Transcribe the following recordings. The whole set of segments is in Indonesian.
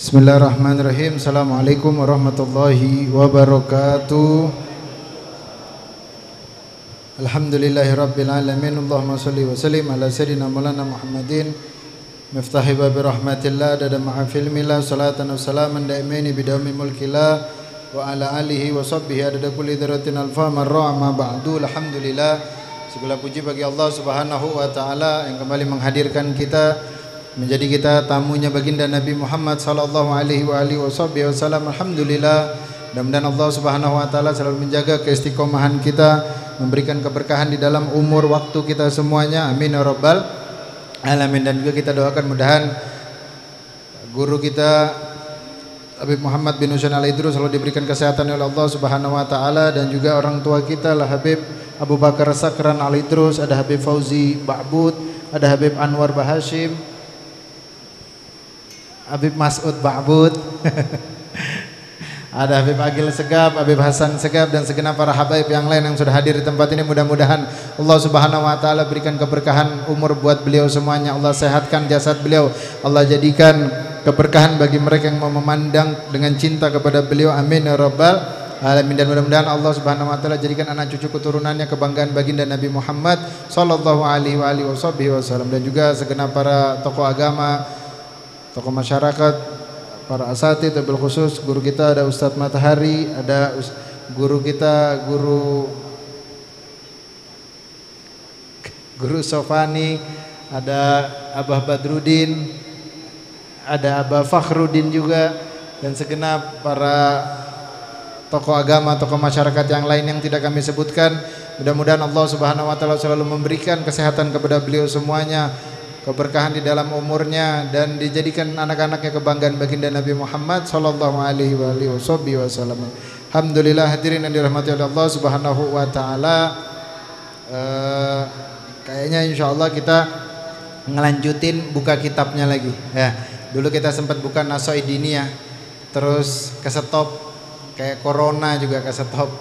Bismillahirrahmanirrahim. Assalamualaikum warahmatullahi wabarakatuh. Alhamdulillahirabbil alamin. Allahumma shalli wa sallim ala sayyidina maulana Muhammadin miftahi babi rahmatillah dada ma'afil millah salatan wa salaman daimaini bidawmi mulkillah wa ala alihi wa sahbihi adada kulli dzarratin alfa marra amma ba'du. Alhamdulillah, segala puji bagi Allah Subhanahu wa taala yang kembali menghadirkan kita, menjadi kita tamunya baginda Nabi Muhammad sallallahu alaihi wasallam. Alhamdulillah, mudah-mudahan Allah Subhanahu wa taala selalu menjaga keistiqomahan kita, memberikan keberkahan di dalam umur waktu kita semuanya. Amin ya rabbal alamin. Dan juga kita doakan mudahan guru kita Habib Muhammad bin Husain Al-Idrus selalu diberikan kesehatan oleh Allah Subhanahu wa taala, dan juga orang tua kita lah Habib Abu Bakar Sakran Al-Idrus, ada Habib Fauzi Ba'bud, ada Habib Anwar Bahashim, Habib Mas'ud Ba'bud ada Habib Agil Segap, Habib Hasan Segap, dan segenap para habaib yang lain yang sudah hadir di tempat ini. Mudah-mudahan Allah Subhanahu wa taala berikan keberkahan umur buat beliau semuanya. Allah sehatkan jasad beliau, Allah jadikan keberkahan bagi mereka yang mau memandang dengan cinta kepada beliau. Amin ya rabbal alamin. Dan mudah-mudahan Allah Subhanahu wa taala jadikan anak cucu keturunannya kebanggaan baginda Nabi Muhammad sallallahu alaihi wasallam, dan juga segenap para tokoh agama, tokoh masyarakat, para asatidz, bil khusus guru kita ada Ustadz Matahari, ada guru kita guru Sofani, ada Abah Badrudin, ada Abah Fakhruddin juga, dan segenap para tokoh agama, tokoh masyarakat yang lain yang tidak kami sebutkan. Mudah-mudahan Allah Subhanahu wa taala selalu memberikan kesehatan kepada beliau semuanya, keberkahan di dalam umurnya, dan dijadikan anak-anaknya kebanggaan baginda Nabi Muhammad sallallahu alaihi wasallam. Alhamdulillah, hadirin yang dirahmati oleh Allah Subhanahu wa taala. Kayaknya insyaallah kita ngelanjutin buka kitabnya lagi. Ya, dulu kita sempat buka Nasoidiniyah, terus kesetop kayak corona juga kesetop.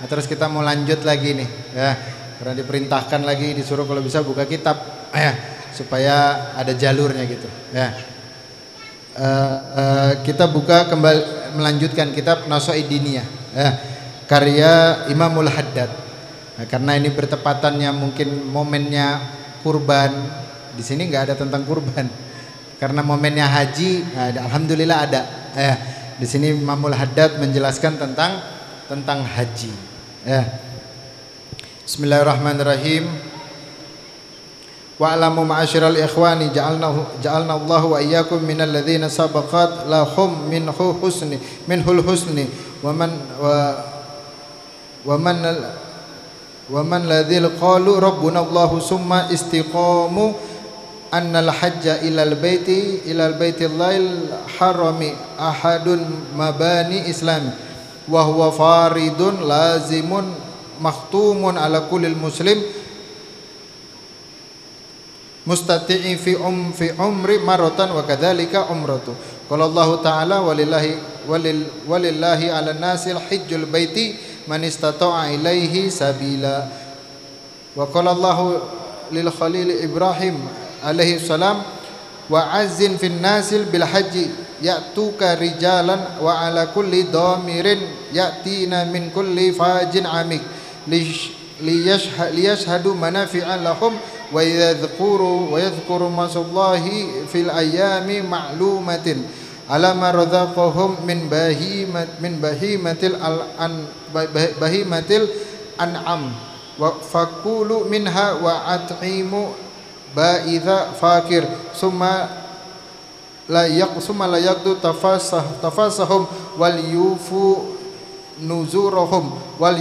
Terus kita mau lanjut lagi nih. Ya, karena diperintahkan lagi, disuruh kalau bisa buka kitab. Supaya ada jalurnya gitu ya. Kita buka kembali, melanjutkan kitab Nasoidiniyah karya Imamul Haddad. Karena ini bertepatannya mungkin momennya kurban, di sini nggak ada tentang kurban karena momennya haji. Alhamdulillah ada di sini Imamul Haddad menjelaskan tentang haji. Bismillahirrahmanirrahim. Wa'lamu ma'asyiral ikhwani ja'alna Allahu wa iyyakum minal ladzina sabaqat lahum minhul husni wa man ladzil qalu rabbuna Allahu summa istiqamu annal hajja ilal baitillahil harami ahadun mabani islami wa huwa faridun lazimun makhtumun ala kullil muslim mustati'i fi umri maratan wa kadzalika umratu. Qala Allah ta'ala walillahi 'alan nasil hajjul baiti man istata'a ilaihi sabila. Wa qala Allah lil khalil Ibrahim alaihi salam wa azzin fin nasil bil haji ya'tuka rijalan wa 'ala kulli dhamirin ya'tina min kulli fajin amik liyashhadu manafi'a lahum wa yadhkuru masallahi fil ayami ma'lumatin ala ma razaqahum min bahimatil an'am wa fakulu minha wa at'imu ba'idha fakir summa la yaqdu tafasahum wal yufu nuzurahum wal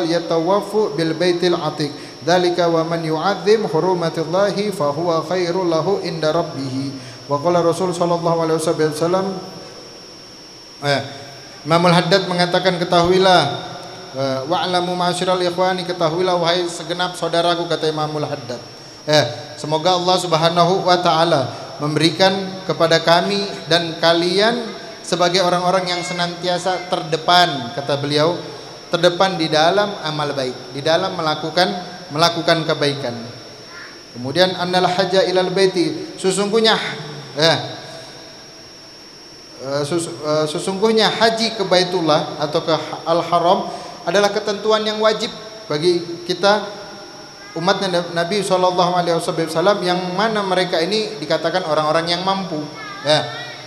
yatawaffu bil baitil atiq dzalika wa man yu'azzim hurumatillahi fa huwa khairul lahu inda rabbih. Wa qala Rasul sallallahu alaihi wasallam, Imamul Haddad mengatakan, ketahuilah, wa'lamu ma'asyiral ikhwani, ketahuilah wahai segenap saudaraku, kata Imamul Haddad, semoga Allah Subhanahu wa taala memberikan kepada kami dan kalian sebagai orang-orang yang senantiasa terdepan, kata beliau, terdepan di dalam amal baik, di dalam melakukan kebaikan. Kemudian annal hajja ilal baiti, sesungguhnya Sesungguhnya haji ke Baitullah atau ke Al-Haram adalah ketentuan yang wajib bagi kita umatnya Nabi SAW, yang mana mereka ini dikatakan orang-orang yang mampu.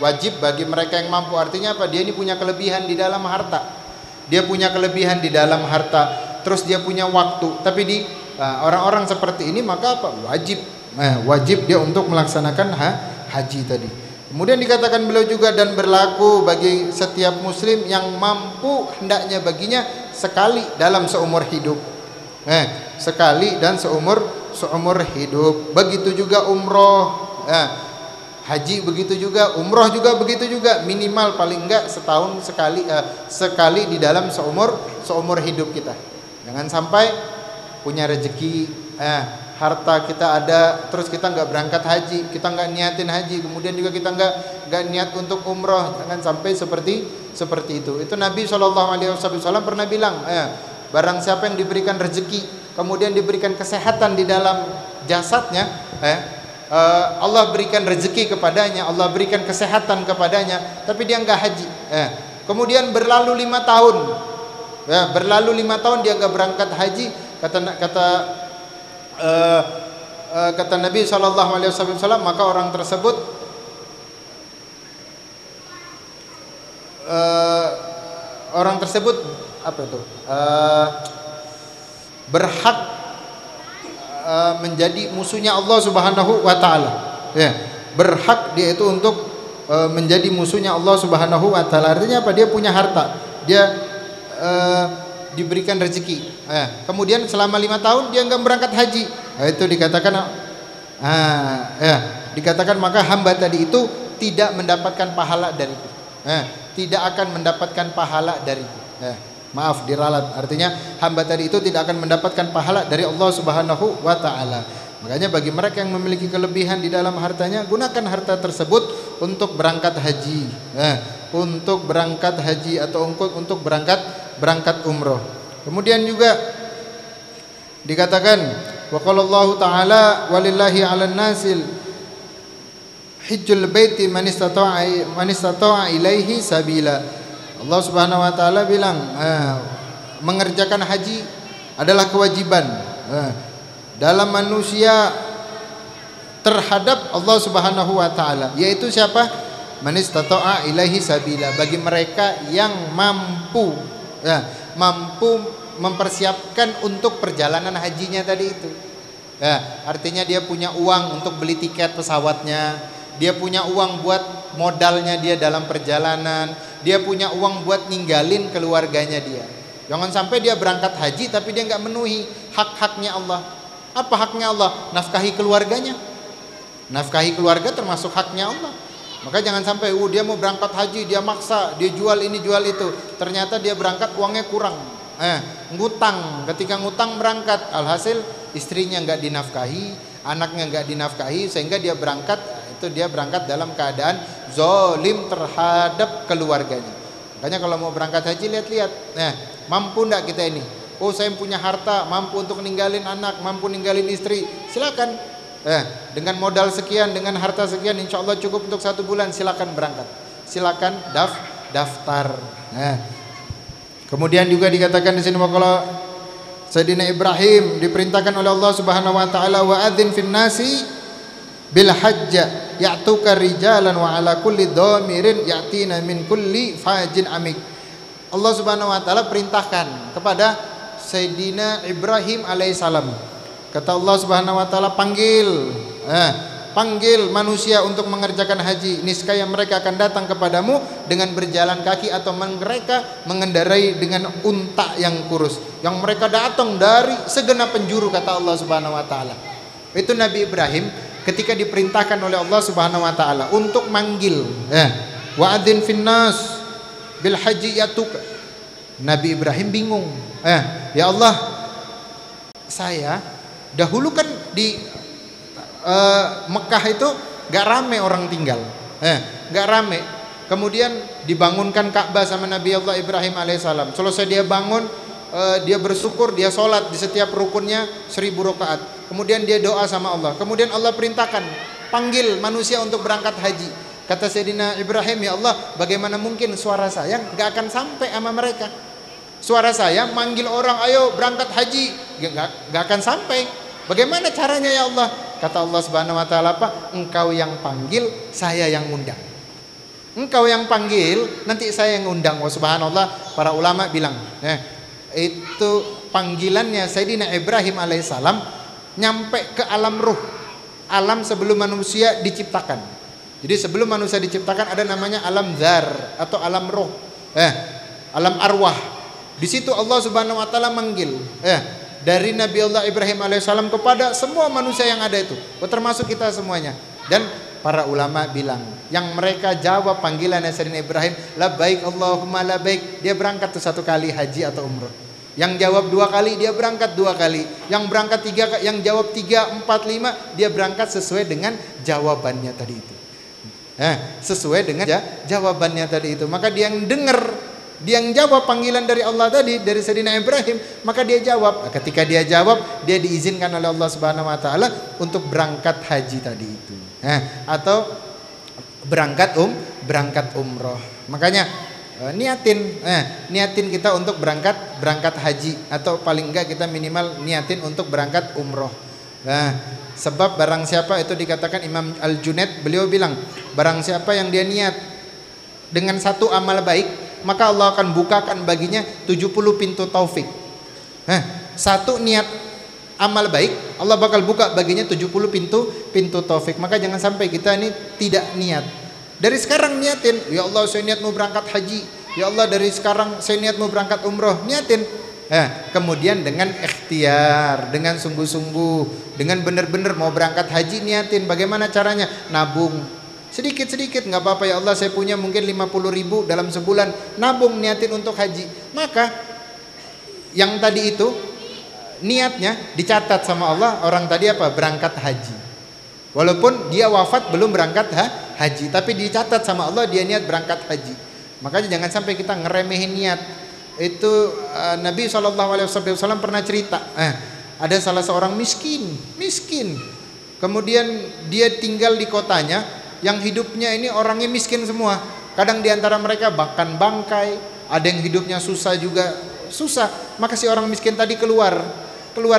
Wajib bagi mereka yang mampu, artinya apa? Dia ini punya kelebihan di dalam harta, dia punya kelebihan di dalam harta, terus dia punya waktu. Tapi di orang-orang seperti ini maka apa? Wajib dia untuk melaksanakan haji tadi. Kemudian dikatakan beliau juga, dan berlaku bagi setiap muslim yang mampu hendaknya baginya sekali dalam seumur hidup. Sekali dan seumur hidup. Begitu juga umroh, haji begitu juga, umroh juga begitu juga, minimal paling enggak setahun sekali di dalam seumur hidup kita. Jangan sampai punya rezeki, harta kita ada, terus kita nggak berangkat haji, kita nggak niatin haji, kemudian juga kita nggak niat untuk umroh. Jangan sampai seperti itu. Itu Nabi SAW pernah bilang, barang siapa yang diberikan rezeki, kemudian diberikan kesehatan di dalam jasadnya, Allah berikan rezeki kepadanya, Allah berikan kesehatan kepadanya, tapi dia nggak haji. Kemudian berlalu 5 tahun, dia nggak berangkat haji. Kata Nabi SAW, maka orang tersebut apa itu? Berhak menjadi musuhnya Allah Subhanahu wa taala. Berhak dia itu untuk menjadi musuhnya Allah Subhanahu wa taala. Artinya apa? Dia punya harta, dia diberikan rezeki, kemudian selama 5 tahun dia enggak berangkat haji, itu dikatakan dikatakan maka hamba tadi itu tidak mendapatkan pahala dariku, tidak akan mendapatkan pahala dariku. Maaf diralat, artinya hamba tadi itu tidak akan mendapatkan pahala dari Allah Subhanahu wa taala. Makanya bagi mereka yang memiliki kelebihan di dalam hartanya, gunakan harta tersebut untuk berangkat haji, untuk berangkat haji atau untuk berangkat umroh. Kemudian juga dikatakan, wa qala Allah taala walillahi 'alan nasil hajjul baiti man istata'a ilaihi sabila. Allah Subhanahu wa taala bilang, mengerjakan haji adalah kewajiban dalam manusia terhadap Allah Subhanahu wa taala, yaitu siapa? Man istata'a ilaihi sabila, bagi mereka yang mampu mempersiapkan untuk perjalanan hajinya tadi itu. Artinya dia punya uang untuk beli tiket pesawatnya, dia punya uang buat modalnya dia dalam perjalanan, dia punya uang buat ninggalin keluarganya dia. Jangan sampai dia berangkat haji tapi dia nggak memenuhi hak-haknya Allah. Apa haknya Allah? Nafkahi keluarganya. Nafkahi keluarga termasuk haknya Allah. Maka jangan sampai dia mau berangkat haji, dia maksa, dia jual ini jual itu, ternyata dia berangkat uangnya kurang, ngutang. Ketika ngutang berangkat, alhasil istrinya nggak dinafkahi, anaknya nggak dinafkahi, sehingga dia berangkat dalam keadaan zolim terhadap keluarganya. Makanya kalau mau berangkat haji, lihat-lihat, mampu nggak kita ini? Oh, saya punya harta, mampu untuk ninggalin anak, mampu ninggalin istri, silakan. Dengan modal sekian, dengan harta sekian, insya Allah cukup untuk 1 bulan, silakan berangkat, silakan daftar. Kemudian juga dikatakan di sini, kalau Sayyidina Ibrahim diperintahkan oleh Allah Subhanahu wa taala, wa adzin fin nasi bil hajja ya'tuka rijalan wa ala kulli dhamirin ya'tina min kulli fajin amik. Allah Subhanahu wa taala perintahkan kepada Sayyidina Ibrahim alaihissalam. Kata Allah Subhanahu wa taala, panggil manusia untuk mengerjakan haji, niscaya mereka akan datang kepadamu dengan berjalan kaki atau mereka mengendarai dengan unta yang kurus, yang mereka datang dari segenap penjuru, kata Allah Subhanahu wa taala. Itu Nabi Ibrahim ketika diperintahkan oleh Allah Subhanahu wa taala untuk manggil, wa'adzin finnas bil haji yatuka. Nabi Ibrahim bingung, ya Allah, saya dahulu kan di Mekah itu gak rame orang tinggal, gak rame. Kemudian dibangunkan Ka'bah sama Nabi Allah Ibrahim alaihissalam. Selesai dia bangun, dia bersyukur, dia sholat di setiap rukunnya 1000 rakaat. Kemudian dia doa sama Allah. Kemudian Allah perintahkan panggil manusia untuk berangkat haji. Kata Sayyidina Ibrahim, ya Allah, bagaimana mungkin suara saya gak akan sampai sama mereka? Suara saya manggil orang, ayo berangkat haji, gak akan sampai. Bagaimana caranya ya Allah? Kata Allah Subhanahu wa taala, apa? Engkau yang panggil, saya yang ngundang. Engkau yang panggil, nanti saya yang ngundang. Wah, subhanallah, para ulama bilang, itu panggilannya Sayyidina Ibrahim alaihissalam nyampe ke alam ruh, alam sebelum manusia diciptakan. Jadi sebelum manusia diciptakan ada namanya alam dzar atau alam ruh, alam arwah. Di situ Allah Subhanahu wa taala manggil dari Nabi Allah Ibrahim alaihissalam kepada semua manusia yang ada itu, termasuk kita semuanya. Dan para ulama bilang, yang mereka jawab panggilan Sayyidina Ibrahim, labbaik Allahumma labbaik, dia berangkat tuh 1 kali haji atau umrah. Yang jawab 2 kali, dia berangkat 2 kali. Yang berangkat 3, yang jawab 3, 4, 5, dia berangkat sesuai dengan jawabannya tadi itu. Sesuai dengan jawabannya tadi itu. Maka dia yang dengar, dia yang jawab panggilan dari Allah tadi, dari Sayyidina Ibrahim, maka dia jawab. Ketika dia jawab, dia diizinkan oleh Allah Subhanahu wa taala untuk berangkat haji tadi itu. Atau berangkat umroh. Makanya niatin kita untuk berangkat haji, atau paling enggak kita minimal niatin untuk berangkat umroh. Sebab barang siapa, itu dikatakan Imam Al-Junaid, beliau bilang, barang siapa yang dia niat dengan 1 amal baik, maka Allah akan bukakan baginya 70 pintu taufik. 1 niat amal baik, Allah bakal buka baginya 70 pintu taufik. Maka jangan sampai kita ini tidak niat. Dari sekarang niatin, ya Allah saya niat mau berangkat haji, ya Allah dari sekarang saya niat mau berangkat umroh, niatin. Kemudian dengan ikhtiar, dengan sungguh-sungguh, dengan benar-benar mau berangkat haji, niatin. Bagaimana caranya? Nabung sedikit-sedikit, nggak apa-apa ya Allah, saya punya mungkin 50.000 dalam sebulan, nabung, niatin untuk haji. Maka yang tadi itu niatnya dicatat sama Allah, orang tadi apa? Berangkat haji. Walaupun dia wafat belum berangkat haji, tapi dicatat sama Allah dia niat berangkat haji. Makanya jangan sampai kita ngeremehin niat. Itu Nabi SAW pernah cerita, ada salah seorang miskin, kemudian dia tinggal di kotanya, yang hidupnya ini orangnya miskin semua. Kadang diantara mereka bahkan bangkai, ada yang hidupnya susah juga, susah. Maka si orang miskin tadi keluar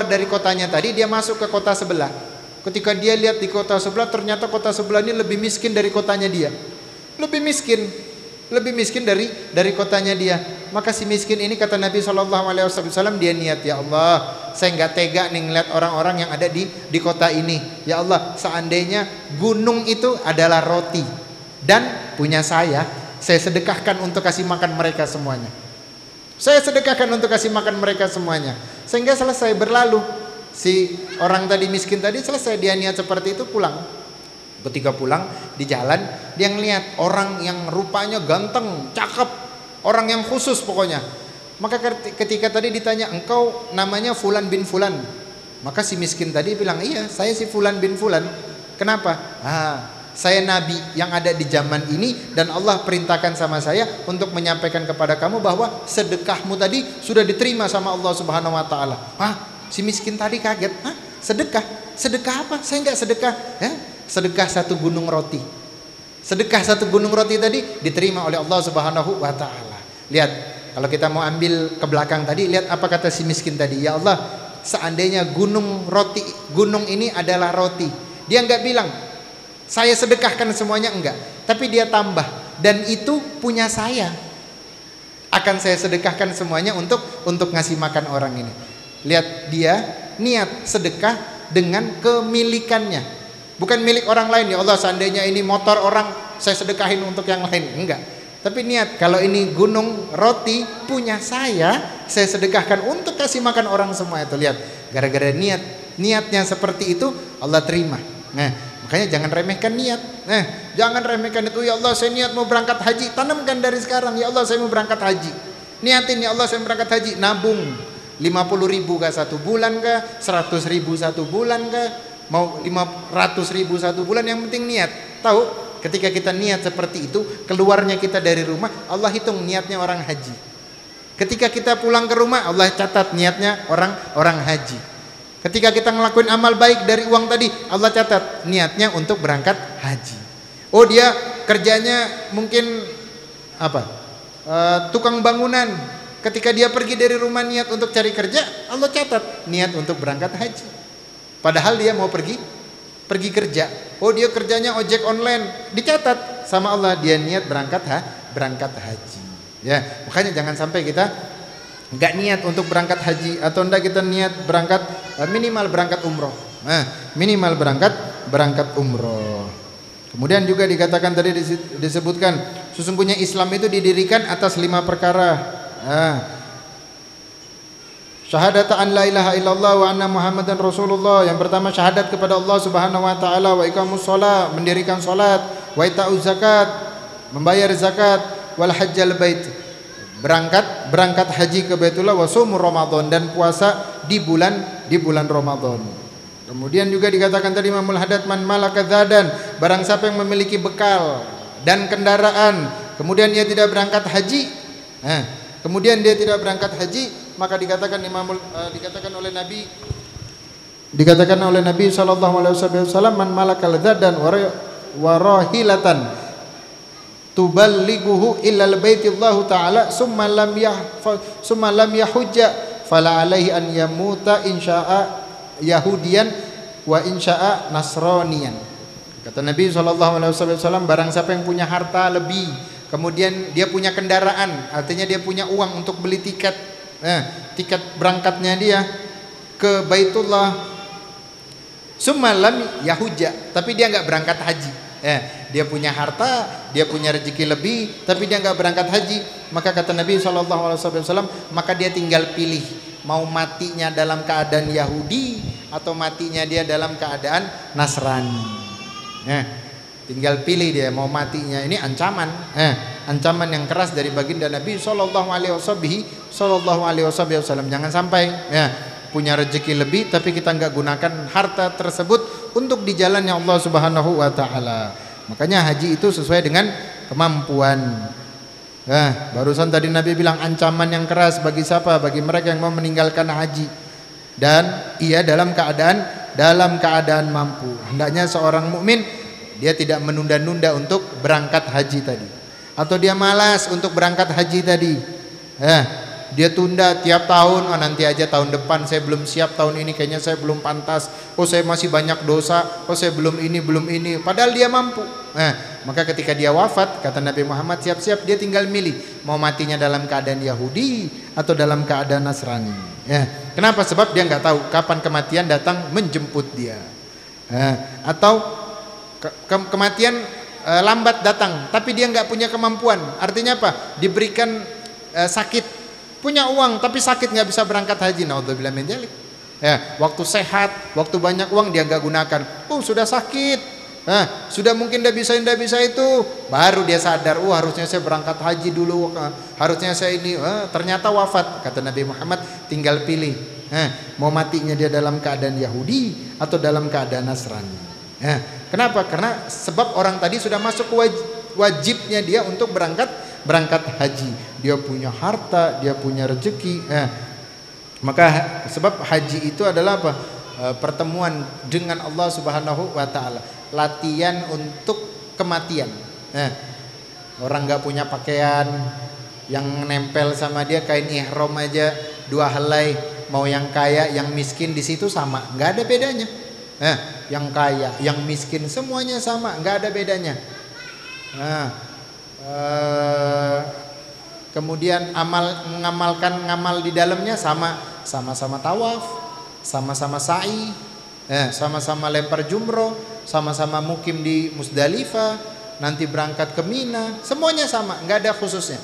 dari kotanya tadi, dia masuk ke kota sebelah. Ketika dia lihat di kota sebelah, ternyata kota sebelah ini lebih miskin dari kotanya dia, lebih miskin dari kotanya dia. Maka si miskin ini, kata Nabi SAW, dia niat, ya Allah, saya nggak tega nih ngeliat orang-orang yang ada di kota ini. Ya Allah, seandainya gunung itu adalah roti dan punya saya sedekahkan untuk kasih makan mereka semuanya. Saya sedekahkan untuk kasih makan mereka semuanya. Sehingga selesai berlalu, si orang tadi miskin tadi selesai, dia niat seperti itu, pulang. Ketika pulang di jalan, dia ngeliat orang yang rupanya ganteng, cakep, orang yang khusus pokoknya. Maka ketika tadi ditanya, engkau namanya Fulan bin Fulan, maka si miskin tadi bilang, iya saya si Fulan bin Fulan. Kenapa? Saya nabi yang ada di zaman ini, dan Allah perintahkan sama saya untuk menyampaikan kepada kamu bahwa sedekahmu tadi sudah diterima sama Allah Subhanahu wa taala. Si miskin tadi kaget. Sedekah apa? Saya enggak sedekah. Sedekah 1 gunung roti. Sedekah 1 gunung roti tadi diterima oleh Allah Subhanahu wa taala. Lihat, kalau kita mau ambil ke belakang tadi, lihat apa kata si miskin tadi. Ya Allah, seandainya gunung ini adalah roti. Dia enggak bilang saya sedekahkan semuanya, enggak. Tapi dia tambah, dan itu punya saya. Akan saya sedekahkan semuanya untuk ngasih makan orang ini. Lihat, dia niat sedekah dengan kemilikannya. Bukan milik orang lain, ya Allah seandainya ini motor orang, saya sedekahin untuk yang lain. Enggak. Tapi niat, kalau ini gunung roti punya saya sedekahkan untuk kasih makan orang semua itu. Lihat, gara-gara niatnya seperti itu, Allah terima. Makanya jangan remehkan niat. Jangan remehkan itu. Ya Allah saya niat mau berangkat haji, tanamkan dari sekarang. Ya Allah saya mau berangkat haji, niatin ya Allah saya mau berangkat haji, nabung 50.000 kah 1 bulan kah, 100.000 1 bulan kah, mau 500.000 1 bulan, yang penting niat. Tahu, ketika kita niat seperti itu, keluarnya kita dari rumah, Allah hitung niatnya orang haji. Ketika kita pulang ke rumah, Allah catat niatnya orang haji. Ketika kita ngelakuin amal baik dari uang tadi, Allah catat niatnya untuk berangkat haji. Oh, dia kerjanya mungkin apa? Tukang bangunan. Ketika dia pergi dari rumah niat untuk cari kerja, Allah catat niat untuk berangkat haji. Padahal dia mau pergi kerja. Oh, dia kerjanya ojek online, dicatat sama Allah dia niat berangkat haji. Ya, makanya jangan sampai kita nggak niat untuk berangkat haji, atau enggak kita niat berangkat minimal berangkat umroh. Minimal berangkat umroh. Kemudian juga dikatakan tadi disebutkan sesungguhnya Islam itu didirikan atas 5 perkara. Syahadat an la ilaha illallah wa anna muhammadan rasulullah. Yang pertama syahadat kepada Allah Subhanahu wa taala, wa iqamus shalah, mendirikan salat, wa ita'uz zakat, membayar zakat, wal hajjal bait, berangkat haji ke Baitullah, wa shaumur Ramadan, dan puasa di bulan Ramadan. Kemudian juga dikatakan tadi Imamul Haddad, man malaka zadan, barang siapa yang memiliki bekal dan kendaraan kemudian dia tidak berangkat haji, maka dikatakan oleh Nabi sallallahu alaihi wasallam, man malakal zadan warahilatan tuballighuhu illa baitullah ta'ala summa lam yahujja fala alaihi an yamuta insya'a yahudiyan wa insya'a nasraniyan. Kata Nabi sallallahu alaihi wasallam, barang siapa yang punya harta lebih, kemudian dia punya kendaraan, artinya dia punya uang untuk beli tiket berangkatnya dia ke Baitullah, summa lam yahujja, tapi dia nggak berangkat haji. Dia punya harta, dia punya rezeki lebih, tapi dia nggak berangkat haji, maka kata Nabi SAW, maka dia tinggal pilih mau matinya dalam keadaan Yahudi atau matinya dia dalam keadaan Nasrani. Tinggal pilih dia mau matinya. Ini ancaman yang keras dari baginda Nabi sallallahu alaihi wasallam. Jangan sampai punya rezeki lebih tapi kita enggak gunakan harta tersebut untuk di jalannya Allah Subhanahu wa taala. Makanya haji itu sesuai dengan kemampuan. Barusan tadi Nabi bilang ancaman yang keras bagi siapa? Bagi mereka yang mau meninggalkan haji dan ia dalam keadaan mampu. Hendaknya seorang mukmin dia tidak menunda-nunda untuk berangkat haji tadi, atau dia malas untuk berangkat haji tadi. Dia tunda tiap tahun, nanti aja tahun depan, saya belum siap tahun ini, kayaknya saya belum pantas, saya masih banyak dosa, saya belum ini, padahal dia mampu. Maka ketika dia wafat, kata Nabi Muhammad, siap-siap dia tinggal milih mau matinya dalam keadaan Yahudi atau dalam keadaan Nasrani. Kenapa? Sebab dia nggak tahu kapan kematian datang menjemput dia, atau kematian lambat datang tapi dia nggak punya kemampuan. Artinya apa? Diberikan sakit, punya uang tapi sakit nggak bisa berangkat haji. Naudzubillah min dzalik. Waktu sehat, waktu banyak uang dia nggak gunakan. Sudah sakit, sudah mungkin tidak bisa itu, baru dia sadar, harusnya saya berangkat haji dulu, harusnya saya ini, ternyata wafat. Kata Nabi Muhammad, tinggal pilih mau matinya dia dalam keadaan Yahudi atau dalam keadaan Nasrani. Kenapa? Karena sebab orang tadi sudah masuk wajibnya dia untuk berangkat haji. Dia punya harta, dia punya rezeki. Maka sebab haji itu adalah apa? Pertemuan dengan Allah Subhanahu wa taala. Latihan untuk kematian. Orang nggak punya pakaian, yang nempel sama dia kain ihram aja 2 helai. Mau yang kaya, yang miskin di situ sama, nggak ada bedanya. Yang kaya, yang miskin semuanya sama, nggak ada bedanya. Kemudian ngamal di dalamnya sama-sama tawaf, sama-sama sa'i, sama-sama lempar jumroh, sama-sama mukim di Musdalifah, nanti berangkat ke Mina, semuanya sama, nggak ada khususnya.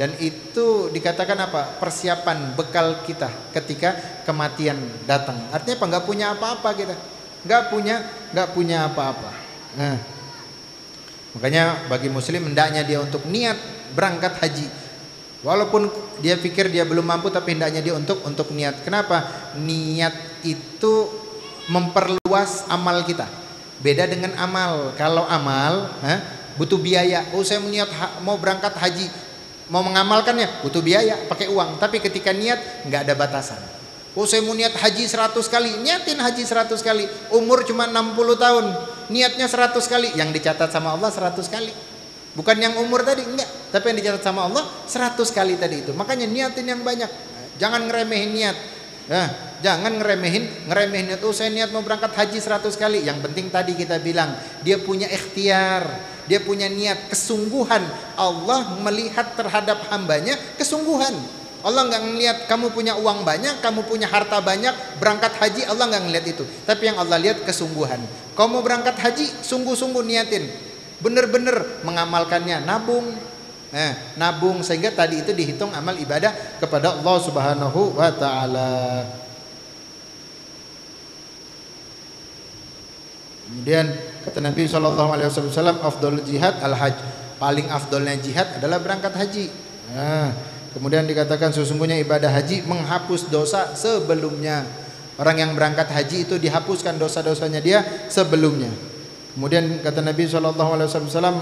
Dan itu dikatakan apa? Persiapan bekal kita ketika kematian datang. Artinya apa? Nggak punya apa-apa kita, nggak punya apa-apa. Makanya bagi muslim hendaknya dia untuk niat berangkat haji, walaupun dia pikir dia belum mampu, tapi hendaknya dia untuk niat. Kenapa? Niat itu memperluas amal kita. Beda dengan amal. Kalau amal butuh biaya. Saya mau berangkat haji, mau mengamalkannya butuh biaya, pakai uang. Tapi ketika niat nggak ada batasan. Oh saya mau niat haji 100 kali, niatin haji 100 kali. Umur cuma 60 tahun, niatnya 100 kali. Yang dicatat sama Allah 100 kali. Bukan yang umur tadi, enggak. Tapi yang dicatat sama Allah 100 kali tadi itu. Makanya niatin yang banyak. Jangan ngeremehin niat. Jangan ngeremehin niat. Oh saya niat mau berangkat haji 100 kali. Yang penting tadi kita bilang, dia punya ikhtiar, dia punya niat, kesungguhan. Allah melihat terhadap hambanya kesungguhan. Allah nggak ngelihat kamu punya uang banyak, kamu punya harta banyak, berangkat haji, Allah nggak ngelihat itu. Tapi yang Allah lihat kesungguhan. Kamu mau berangkat haji, sungguh-sungguh niatin, bener-bener mengamalkannya, nabung, nabung sehingga tadi itu dihitung amal ibadah kepada Allah Subhanahu wa Ta'ala. Kemudian kata Nabi SAW, afdol jihad al-hajj, paling afdolnya jihad adalah berangkat haji. Kemudian dikatakan sesungguhnya ibadah haji menghapus dosa sebelumnya. Orang yang berangkat haji itu dihapuskan dosa-dosanya dia sebelumnya. Kemudian kata Nabi SAW,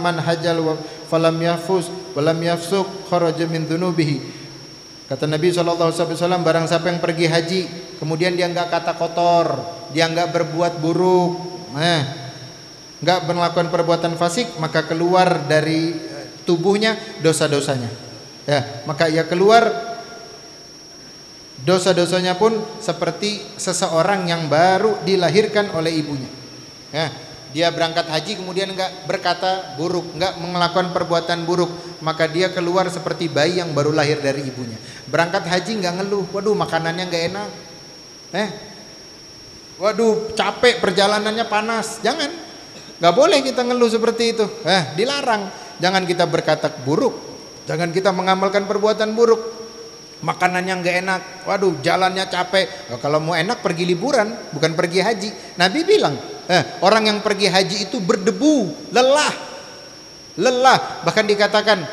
man hajjal falam yafus walam yafsuk kharaja min dhunubihi. Kata Nabi SAW, barang siapa yang pergi haji kemudian dia enggak kata kotor, dia enggak berbuat buruk, enggak melakukan perbuatan fasik, maka keluar dari tubuhnya dosa-dosanya. Maka ia keluar dosa-dosanya pun seperti seseorang yang baru dilahirkan oleh ibunya. Dia berangkat haji kemudian enggak berkata buruk, enggak melakukan perbuatan buruk, maka dia keluar seperti bayi yang baru lahir dari ibunya. Berangkat haji enggak ngeluh, waduh makanannya enggak enak, waduh capek perjalanannya panas. Jangan, enggak boleh kita ngeluh seperti itu. Dilarang. Jangan kita berkata buruk. Jangan kita mengamalkan perbuatan buruk. Makanannya nggak enak, waduh jalannya capek. Kalau mau enak pergi liburan, bukan pergi haji. Nabi bilang, orang yang pergi haji itu berdebu, lelah. Bahkan dikatakan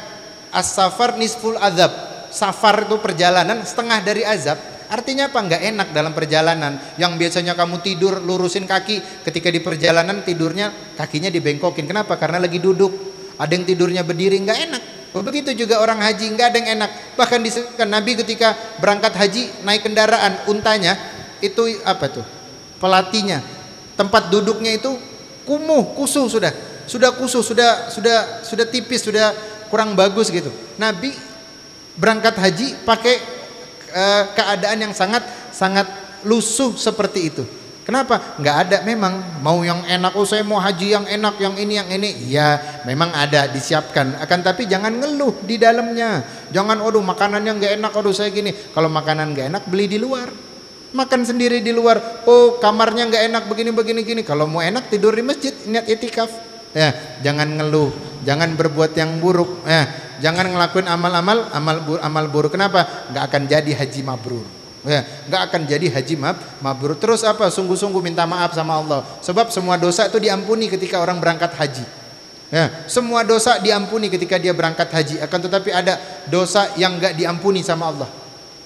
as-safar nisful azab. Safar itu perjalanan setengah dari azab. Artinya apa? Nggak enak dalam perjalanan. Yang biasanya kamu tidur lurusin kaki, ketika di perjalanan tidurnya kakinya dibengkokin. Kenapa? Karena lagi duduk. Ada yang tidurnya berdiri, nggak enak. Begitu juga orang haji, nggak ada yang enak. Bahkan disebutkan Nabi ketika berangkat haji naik kendaraan, untanya itu apa tuh? Pelatihnya, tempat duduknya itu kumuh, kusuh sudah tipis, sudah kurang bagus gitu. Nabi berangkat haji pakai keadaan yang sangat lusuh seperti itu. Kenapa? Nggak ada memang mau yang enak. Oh saya mau haji yang enak, yang ini. Ya memang ada disiapkan. Akan tapi jangan ngeluh di dalamnya. Jangan aduh makanannya nggak enak, aduh saya gini. Kalau makanan nggak enak beli di luar, makan sendiri di luar. Oh kamarnya nggak enak begini. Kalau mau enak tidur di masjid, niat itikaf. Jangan ngeluh, jangan berbuat yang buruk. Jangan ngelakuin amal buruk. Kenapa? Nggak akan jadi haji mabrur. Nggak akan jadi haji mabrur. Terus apa? Sungguh-sungguh minta maaf sama Allah. Sebab semua dosa itu diampuni ketika orang berangkat haji. Semua dosa diampuni ketika dia berangkat haji. Akan tetapi ada dosa yang nggak diampuni sama Allah.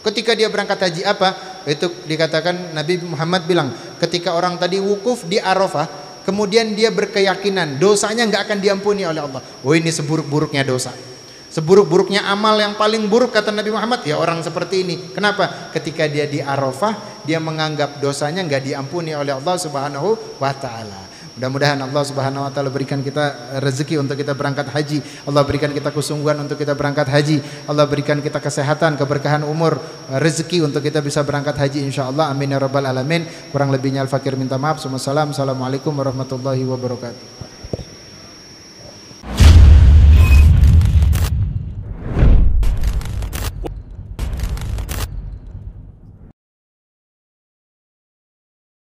Ketika dia berangkat haji apa? Itu dikatakan Nabi Muhammad bilang, ketika orang tadi wukuf di Arafah, kemudian dia berkeyakinan dosanya nggak akan diampuni oleh Allah. Oh ini seburuk-buruknya dosa. Seburuk-buruknya amal yang paling buruk kata Nabi Muhammad ya orang seperti ini. Kenapa? Ketika dia di Arafah, dia menganggap dosanya nggak diampuni oleh Allah Subhanahu wa Ta'ala. Mudah-mudahan Allah Subhanahu wa Ta'ala berikan kita rezeki untuk kita berangkat haji. Allah berikan kita kesungguhan untuk kita berangkat haji. Allah berikan kita kesehatan, keberkahan umur, rezeki untuk kita bisa berangkat haji insyaallah. Amin ya rabbal alamin. Kurang lebihnya al-fakir minta maaf. Assalamualaikum warahmatullahi wabarakatuh.